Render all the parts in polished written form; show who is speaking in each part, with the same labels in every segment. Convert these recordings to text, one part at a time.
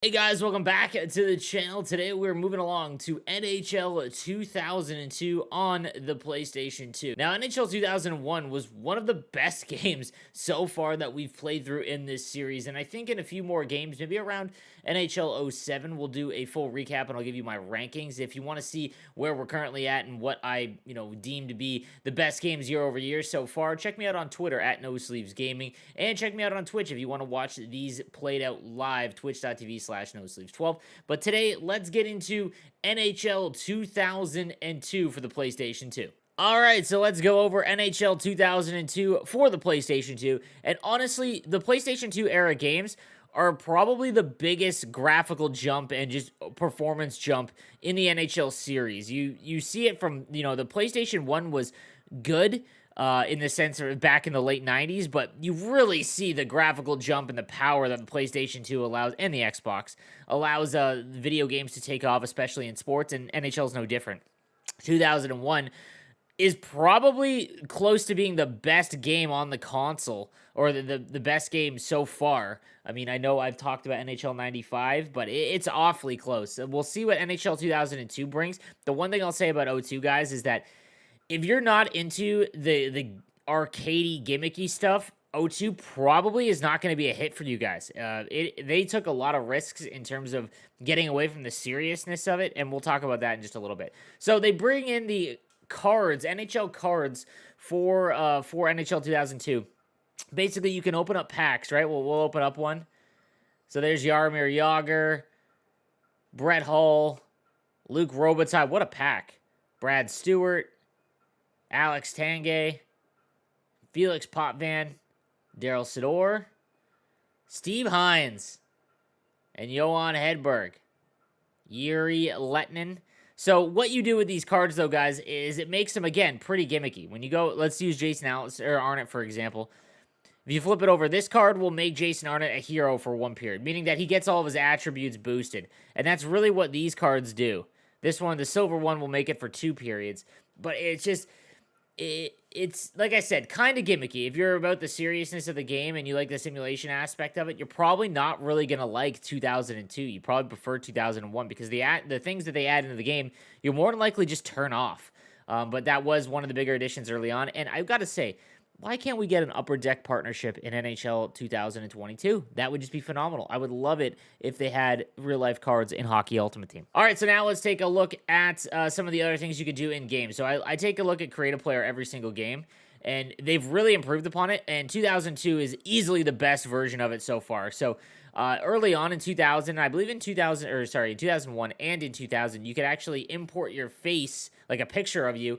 Speaker 1: Hey guys, welcome back to the channel. Today we're moving along to NHL 2002 on the PlayStation 2. Now, NHL 2001 was one of the best games so far that we've played through in this series, and I think in a few more games, maybe around NHL 07, we'll do a full recap and I'll give you my rankings. If you want to see where we're currently at and what I, deem to be the best games year over year so far, check me out on Twitter at NoSleevesGaming, and check me out on Twitch if you want to watch these played out live, twitch.tv/NoSleeves12. But today, let's get into NHL 2002 for the PlayStation 2. All right, so let's go over NHL 2002 for the PlayStation 2. And honestly, the PlayStation 2 era games are probably the biggest graphical jump and just performance jump in the NHL series. You see it from, the PlayStation 1 was good in the sense of back in the late 90s, but you really see the graphical jump and the power that the PlayStation 2 allows, and the Xbox allows video games to take off, especially in sports, and NHL is no different. 2001 is probably close to being the best game on the console, or the best game so far. I mean, I know I've talked about NHL 95, but it's awfully close. We'll see what NHL 2002 brings. The one thing I'll say about O2, guys, is that if you're not into the arcadey gimmicky stuff, O2 probably is not going to be a hit for you guys. They took a lot of risks in terms of getting away from the seriousness of it, and we'll talk about that in just a little bit. So they bring in the cards, NHL cards for NHL 2002. Basically, you can open up packs, right? We'll open up one. So there's Jaromir Jagr, Brett Hull, Luke Robitaille. What a pack. Brad Stewart, Alex Tanguay, Felix Potvin, Daryl Sador, Steve Hines, and Johan Hedberg, Yuri Lettinen. So what you do with these cards, though, guys, is it makes them, again, pretty gimmicky. When you go, let's use Jason Arnott, for example. If you flip it over, this card will make Jason Arnott a hero for one period, meaning that he gets all of his attributes boosted. And that's really what these cards do. This one, the silver one, will make it for 2 periods. But it's just... It's like I said, kind of gimmicky. If you're about the seriousness of the game and you like the simulation aspect of it, you're probably not really gonna like 2002. You probably prefer 2001 because the things that they add into the game, you'll more than likely just turn off. But that was one of the bigger additions early on, and I've got to say, why can't we get an Upper Deck partnership in NHL 2022? That would just be phenomenal. I would love it if they had real-life cards in Hockey Ultimate Team. All right, so now let's take a look at some of the other things you could do in games. So I take a look at Create a Player every single game, and they've really improved upon it, and 2002 is easily the best version of it so far. So early on in 2000, I believe in 2001 and in 2000, you could actually import your face, like a picture of you,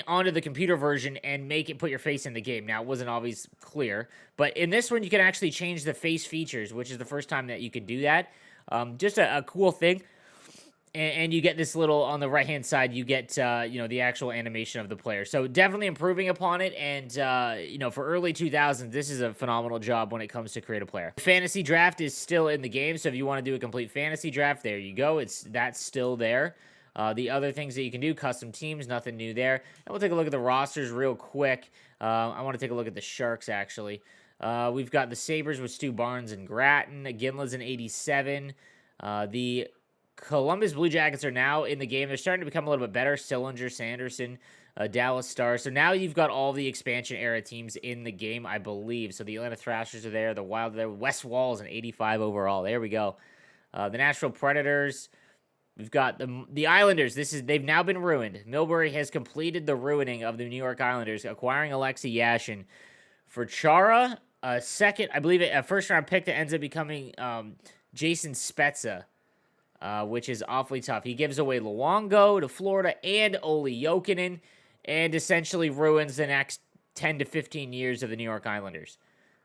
Speaker 1: onto the computer version and make it put your face in the game. Now, it wasn't always clear, but in this one, you can actually change the face features, which is the first time that you could do that. Just a cool thing. And you get this little, on the right-hand side, you get, the actual animation of the player. So definitely improving upon it. And, for early 2000s, this is a phenomenal job when it comes to Create a Player. Fantasy Draft is still in the game. So if you want to do a complete fantasy draft, there you go. That's still there. The other things that you can do, custom teams, nothing new there. And we'll take a look at the rosters real quick. I want to take a look at the Sharks, actually. We've got the Sabres with Stu Barnes and Gratton. Ginla's in 87. The Columbus Blue Jackets are now in the game. They're starting to become a little bit better. Sillinger, Sanderson, Dallas Stars. So now you've got all the expansion era teams in the game, I believe. So the Atlanta Thrashers are there. The Wild are there. West Walls in 85 overall. There we go. The Nashville Predators. We've got the Islanders. They've now been ruined. Milbury has completed the ruining of the New York Islanders, acquiring Alexei Yashin for Chara, a second, I believe, a first-round pick that ends up becoming Jason Spezza, which is awfully tough. He gives away Luongo to Florida and Olli Jokinen, and essentially ruins the next 10 to 15 years of the New York Islanders,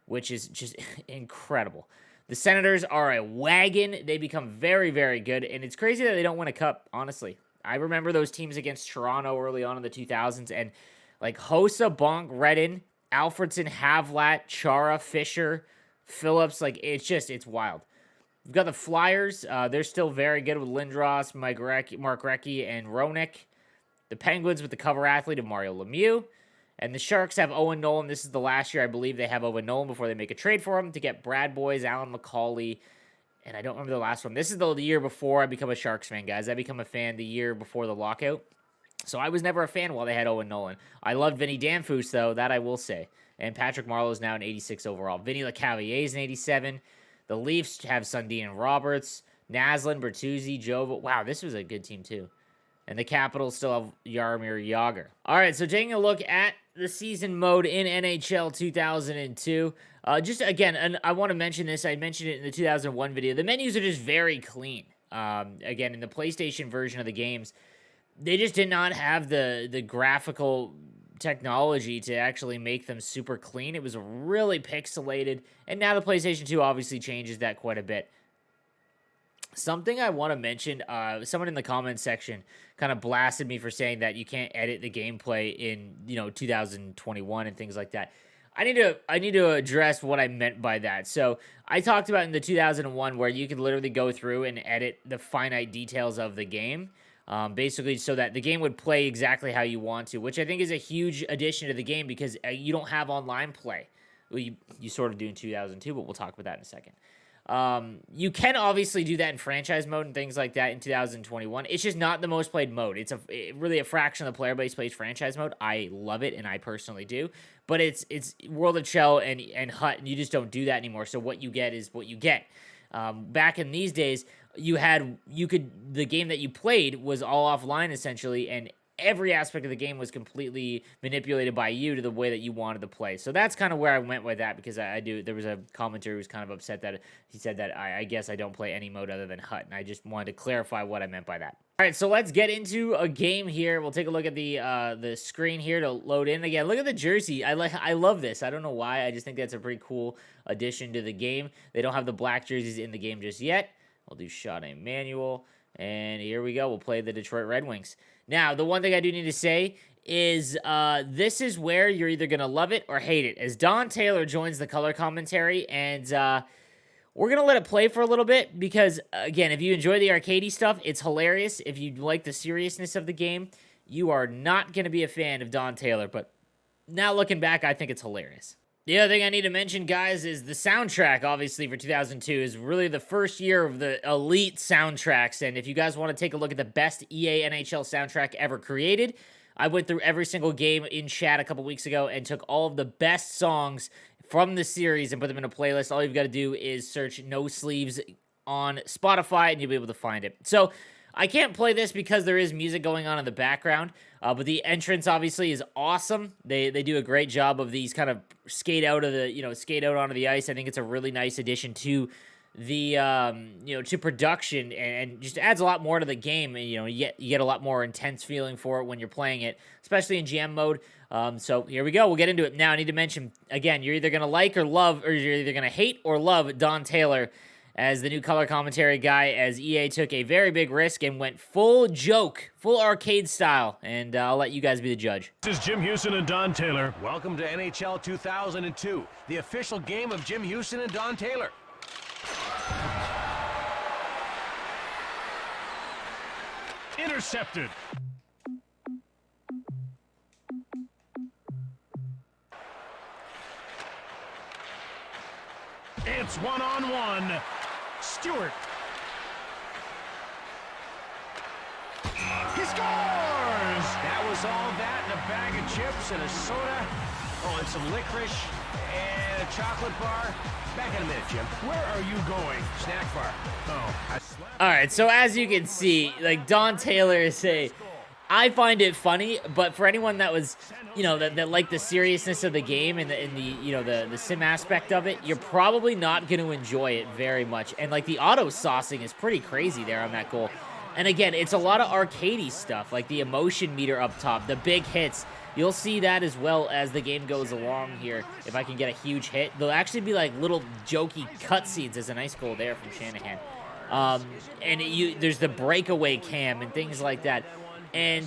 Speaker 1: which is just incredible. The Senators are a wagon. They become very, very good, and it's crazy that they don't win a cup, honestly. I remember those teams against Toronto early on in the 2000s, and like Hossa, Bonk, Redden, Alfredson, Havlat, Chara, Fisher, Phillips, it's wild. We've got the Flyers. They're still very good with Lindros, Mark Recchi, and Roenick. The Penguins with the cover athlete of Mario Lemieux. And the Sharks have Owen Nolan. This is the last year, I believe, they have Owen Nolan before they make a trade for him to get Brad Boys, Alan McCauley, And I don't remember the last one. This is the year before I become a Sharks fan, guys. I become a fan the year before the lockout. So I was never a fan while they had Owen Nolan. I loved Vinny Danfus, though, that I will say. And Patrick Marleau is now an 86 overall. Vinny Lecavalier is an 87. The Leafs have Sundin Roberts, Naslin, Bertuzzi, Jova. Wow, this was a good team, too. And the Capitals still have Jaromir Jagr. All right, so taking a look at the season mode in NHL 2002. Just, again, and I want to mention this. I mentioned it in the 2001 video. The menus are just very clean. Again, in the PlayStation version of the games, they just did not have the graphical technology to actually make them super clean. It was really pixelated, and now the PlayStation 2 obviously changes that quite a bit. Something I want to mention, someone in the comments section kind of blasted me for saying that you can't edit the gameplay in, 2021 and things like that. I need to address what I meant by that. So I talked about in the 2001 where you could literally go through and edit the finite details of the game. Basically so that the game would play exactly how you want to, which I think is a huge addition to the game because you don't have online play. Well, you sort of do in 2002, but we'll talk about that in a second. You can obviously do that in franchise mode and things like that in 2021. It's just not the most played mode. It's really a fraction of the player base plays franchise mode. I love it, and I personally do. But it's World of Shell and Hut, and you just don't do that anymore. So what you get is what you get. Back in these days, the game that you played was all offline essentially, and every aspect of the game was completely manipulated by you to the way that you wanted to play. So that's kind of where I went with that, because there was a commenter who was kind of upset that he said that I guess I don't play any mode other than Hut, and I just wanted to clarify what I meant by that. All right, so let's get into a game here. We'll take a look at the screen here to load in. Again, look at the jersey. I love this. I don't know why. I just think that's a pretty cool addition to the game. They don't have the black jerseys in the game just yet. I'll do shot name manual, and here we go. We'll play the Detroit Red Wings. Now, the one thing I do need to say is this is where you're either going to love it or hate it, as Don Taylor joins the color commentary, and we're going to let it play for a little bit because, again, if you enjoy the arcadey stuff, it's hilarious. If you like the seriousness of the game, you are not going to be a fan of Don Taylor, but now looking back, I think it's hilarious. The other thing I need to mention, guys, is the soundtrack, obviously, for 2002 is really the first year of the elite soundtracks, and if you guys want to take a look at the best EA NHL soundtrack ever created, I went through every single game in chat a couple weeks ago and took all of the best songs from the series and put them in a playlist. All you've got to do is search No Sleeves on Spotify, and you'll be able to find it. So I can't play this because there is music going on in the background, but the entrance obviously is awesome. They do a great job of these kind of skate out onto the ice. I think it's a really nice addition to the to production, and just adds a lot more to the game. And you get a lot more intense feeling for it when you're playing it, especially in GM mode. So here we go. We'll get into it now. I need to mention again, you're either gonna like or love, or you're either gonna hate or love Don Taylor as the new color commentary guy, as EA took a very big risk and went full joke, full arcade style, and I'll let you guys be the judge.
Speaker 2: This is Jim Houston and Don Taylor. Welcome to NHL 2002, the official game of Jim Houston and Don Taylor. Intercepted. It's one-on-one. Stewart. He scores! That was all that and a bag of chips and a soda. Oh, and some licorice and a chocolate bar. Back in a minute, Jim. Where are you going? Snack bar. Oh,
Speaker 1: all right, so as you can see, like, Don Taylor is I find it funny, but for anyone that was, that liked the seriousness of the game and the sim aspect of it, you're probably not going to enjoy it very much. And like the auto saucing is pretty crazy there on that goal. And again, it's a lot of arcadey stuff, like the emotion meter up top, the big hits. You'll see that as well as the game goes along here. If I can get a huge hit, there'll actually be like little jokey cutscenes. There's a nice goal there from Shanahan. There's the breakaway cam and things like that. And,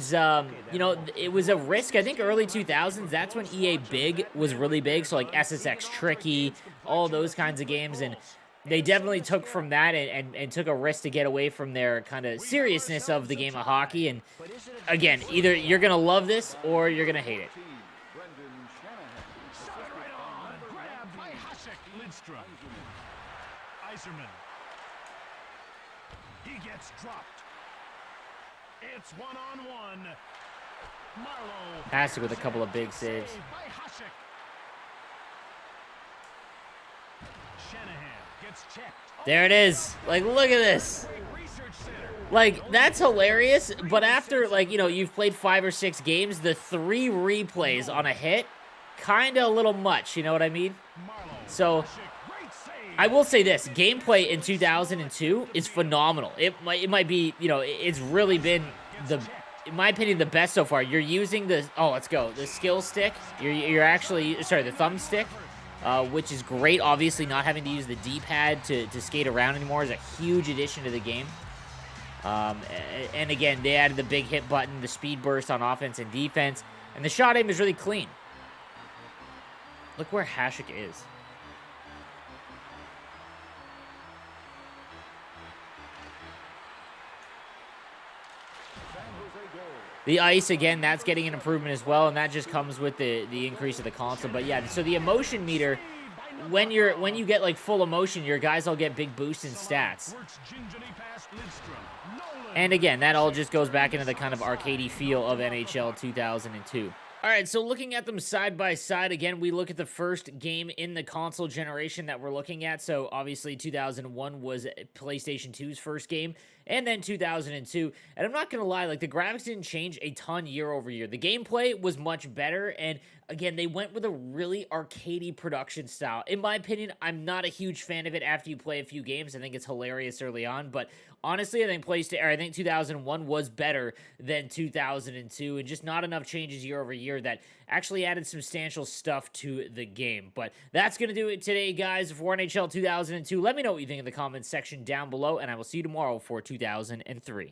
Speaker 1: it was a risk. I think early 2000s, that's when EA Big was really big. So, like, SSX Tricky, all those kinds of games. And they definitely took from that and took a risk to get away from their kind of seriousness of the game of hockey. And, again, either you're going to love this or you're going to hate it.
Speaker 2: He gets dropped. It's one-on-one. Marlowe.
Speaker 1: Hasek with a couple of big saves.
Speaker 2: By Hasek. Shanahan gets checked.
Speaker 1: There it is. Like, look at this. Like, that's hilarious, but after, like, you know, you've played 5 or 6 games, the 3 replays on a hit, kind of a little much, you know what I mean? So, I will say this, gameplay in 2002 is phenomenal. It might be, you know, it's really been, in my opinion, the best so far. You're using the, oh, let's go, the skill stick. You're actually, sorry, the thumbstick, which is great. Obviously, not having to use the D-pad to skate around anymore is a huge addition to the game. And again, they added the big hit button, the speed burst on offense and defense, and the shot aim is really clean. Look where Hasek is. The ice, again, that's getting an improvement as well, and that just comes with the increase of the console. But yeah, so the emotion meter, when you get like full emotion, your guys all get big boosts in stats. And again, that all just goes back into the kind of arcadey feel of NHL 2002. All right, so looking at them side by side, again, we look at the first game in the console generation that we're looking at. So obviously 2001 was PlayStation 2's first game, and then 2002. And I'm not going to lie, like, the graphics didn't change a ton year over year. The gameplay was much better, and again, they went with a really arcadey production style. In my opinion, I'm not a huge fan of it after you play a few games. I think it's hilarious early on, but honestly, I think 2001 was better than 2002, and just not enough changes year over year that actually added substantial stuff to the game. But that's going to do it today, guys, for NHL 2002. Let me know what you think in the comments section down below, and I will see you tomorrow for 2003.